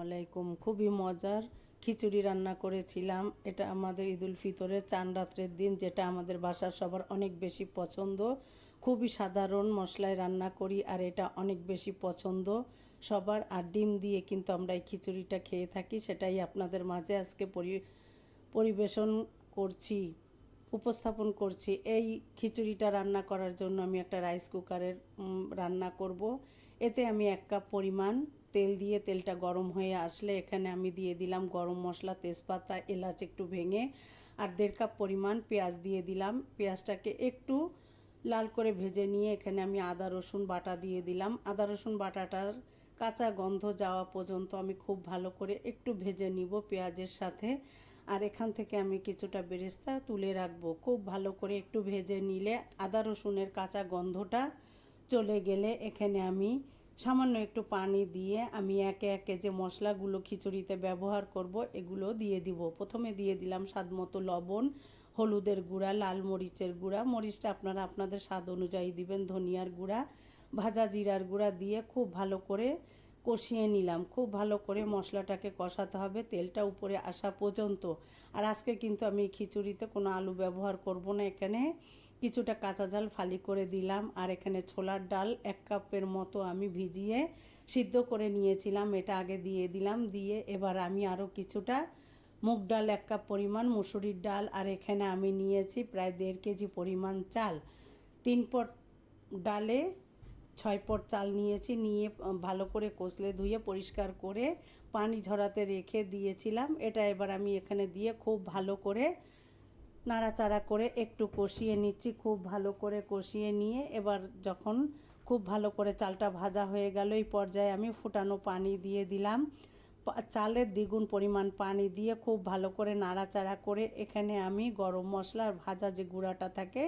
আলাইকুম। খুবই মজার খিচুড়ি রান্না করেছিলাম। এটা আমাদের ঈদুল ফিতরের চাঁদ রাত্রের দিন, যেটা আমাদের বাসার সবার অনেক বেশি পছন্দ। খুবই সাধারণ মশলায় রান্না করি আর এটা অনেক বেশি পছন্দ সবার। আর ডিম দিয়ে কিন্তু আমরা এই খিচুড়িটা খেয়ে থাকি, সেটাই আপনাদের মাঝে আজকে পরিবেশন করছি, উপস্থাপন করছি। এই খিচুড়িটা রান্না করার জন্য আমি একটা রাইস কুকারের রান্না করব। এতে আমি 1 কাপ পরিমাণ তেল দিয়ে, তেলটা গরম হয়ে আসলে এখানে আমি দিয়ে দিলাম গরম মশলা, তেজপাতা, এলাচ একটু ভেঙে, আর 1.5 কাপ পরিমাণ পেঁয়াজ দিয়ে দিলাম। পেঁয়াজটাকে একটু লাল করে ভেজে নিয়ে এখানে আমি আদা রসুন বাটা দিয়ে দিলাম। আদা রসুন বাটাটার কাঁচা গন্ধ যাওয়া পর্যন্ত আমি খুব ভালো করে একটু ভেজে নিব পেঁয়াজের সাথে। আর এখান থেকে আমি কিছুটা বেরেস্তা তুলে রাখবো। খুব ভালো করে একটু ভেজে নিলে আদা রসুনের কাঁচা গন্ধটা চলে গেলে এখানে আমি সামান্য একটু পানি দিয়ে আমি একে একে যে মশলাগুলো খিচুড়িতে ব্যবহার করব এগুলো দিয়ে দিব। প্রথমে দিয়ে দিলাম স্বাদমতো লবণ, হলুদের গুঁড়া, লাল মরিচের গুঁড়া, মরিচটা আপনারা আপনাদের স্বাদ অনুযায়ী দিবেন, ধনিয়ার গুঁড়া, ভাজা জিরার গুঁড়া দিয়ে খুব ভালো করে কষিয়ে নিলাম। খুব ভালো করে মশলাটাকে কষাতে হবে তেলটা উপরে আসা পর্যন্ত। আর আজকে কিন্তু আমি খিচুড়িতে কোনো আলু ব্যবহার করব না। এখানে কিছুটা কাঁচা ঝাল ফালি করে দিলাম। আর এখানে ছোলার ডাল 1 কাপের মতো আমি ভিজিয়ে সিদ্ধ করে নিয়েছিলাম, এটা আগে দিয়ে দিলাম। দিয়ে এবার আমি আরও কিছুটা মুগ ডাল, 1 কাপ পরিমাণ মুসুরির ডাল, আর এখানে আমি নিয়েছি প্রায় 1.5 কেজি পরিমাণ চাল। 3 পট ডালে 6 পট চাল নিয়েছি। নিয়ে ভালো করে কষলে ধুয়ে পরিষ্কার করে পানি ঝরাতে রেখে দিয়েছিলাম। এটা এবার আমি এখানে দিয়ে খুব ভালো করে নাড়াচাড়া করে একটু কষিয়ে নিচ্ছি। খুব ভালো করে কষিয়ে নিয়ে এবার যখন খুব ভালো করে চালটা ভাজা হয়ে গেল, এই পর্যায়ে আমি ফুটানো পানি দিয়ে দিলাম। চালের দ্বিগুণ পরিমাণ পানি দিয়ে খুব ভালো করে নাড়াচাড়া করে এখানে আমি গরম মশলার ভাজা যে গুঁড়াটা থাকে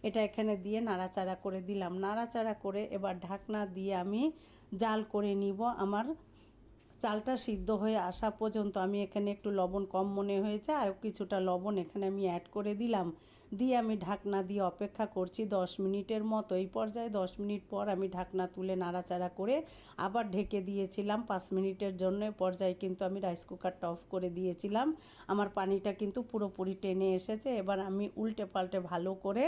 এটা এখানে দিয়ে নাড়াচাড়া করে দিলাম। নাড়াচাড়া করে এবার ঢাকনা দিয়ে আমি জাল করে নিব। আমার চালটা সিদ্ধ হয়ে আসা পর্যন্ত আমি এখানে একটু লবণ কম মনে হয়েছে, আর কিছুটা লবণ এখানে আমি অ্যাড করে দিলাম। দিয়ে আমি ঢাকনা দিয়ে অপেক্ষা করছি 10 মিনিটের মতো। এই পর্যায়ে 10 মিনিট পর আমি ঢাকনা তুলে নাড়াচাড়া করে আবার ঢেকে দিয়েছিলাম 5 মিনিটের জন্য। পর্যায়ে কিন্তু আমি রাইস কুকারটা অফ করে দিয়েছিলাম। আমার পানিটা কিন্তু পুরোপুরি টেনে এসেছে। এবার আমি উল্টে পাল্টে ভালো করে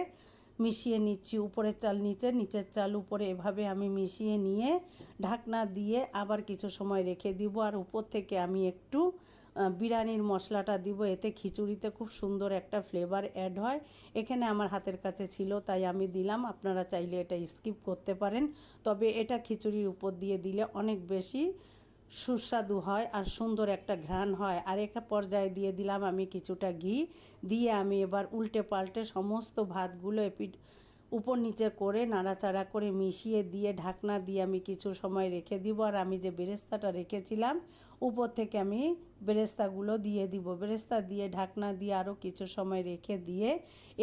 মিশিয়ে নিচ্ছি। উপরের চাল নিচে, নিচের চাল উপরে, এভাবে আমি মিশিয়ে নিয়ে ঢাকনা দিয়ে আবার কিছু সময় রেখে দিব। আর উপর থেকে আমি একটু বিরিয়ানির মশলাটা দিব। এতে খিচুড়িতে খুব সুন্দর একটা ফ্লেভার অ্যাড হয়। এখানে আমার হাতের কাছে ছিল তাই আমি দিলাম। আপনারা চাইলে এটা স্কিপ করতে পারেন, তবে এটা খিচুড়ির উপর দিয়ে দিলে অনেক বেশি সুস্বাদু হয় আর সুন্দর একটা ঘ্রাণ হয়। আর একটা পর্যায়ে দিয়ে দিলাম আমি কিছুটা ঘি। দিয়ে আমি এবার উল্টে পাল্টে সমস্ত ভাতগুলো উপর নিচে করে নাড়াচাড়া করে মিশিয়ে দিয়ে ঢাকনা দিয়ে আমি কিছু সময় রেখে দিব। আর আমি যে বেরেস্তাটা রেখেছিলাম উপর থেকে আমি বেরেস্তাগুলো দিয়ে দিব। বেরেস্তা দিয়ে ঢাকনা দিয়ে আরও কিছু সময় রেখে দিয়ে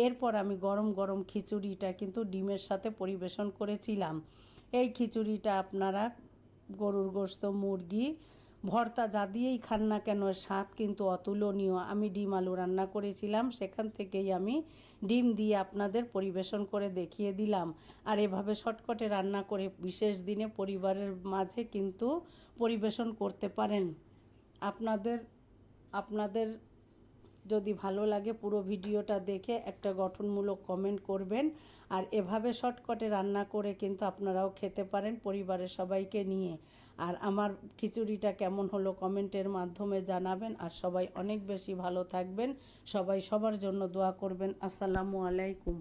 এরপর আমি গরম গরম খিচুড়িটা কিন্তু ডিমের সাথে পরিবেশন করেছিলাম। এই খিচুড়িটা আপনারা গরুর গোশত, মুরগি ভর্তা যা দিয়েই খান না কেন, স্বাদ কিন্তু অতুলনীয়। আমি ডিম আলু রান্না করেছিলাম, সেখান থেকেই আমি ডিম দিয়ে আপনাদের পরিবেশন করে দেখিয়ে দিলাম। আর এভাবে শর্টকাটে রান্না করে বিশেষ দিনে পরিবারের মাঝে কিন্তু পরিবেশন করতে পারেন। আপনাদের যদি ভালো লাগে পুরো ভিডিওটা দেখে একটা গঠনমূলক কমেন্ট করবেন। আর এভাবে শর্টকাটে রান্না করে কিন্তু আপনারাও খেতে পারেন পরিবারের সবাইকে নিয়ে। আর আমার খিচুড়িটা কেমন হলো কমেন্টের মাধ্যমে জানাবেন। আর সবাই অনেক বেশি ভালো থাকবেন, সবাই সবার জন্য দোয়া করবেন। আসসালামু আলাইকুম।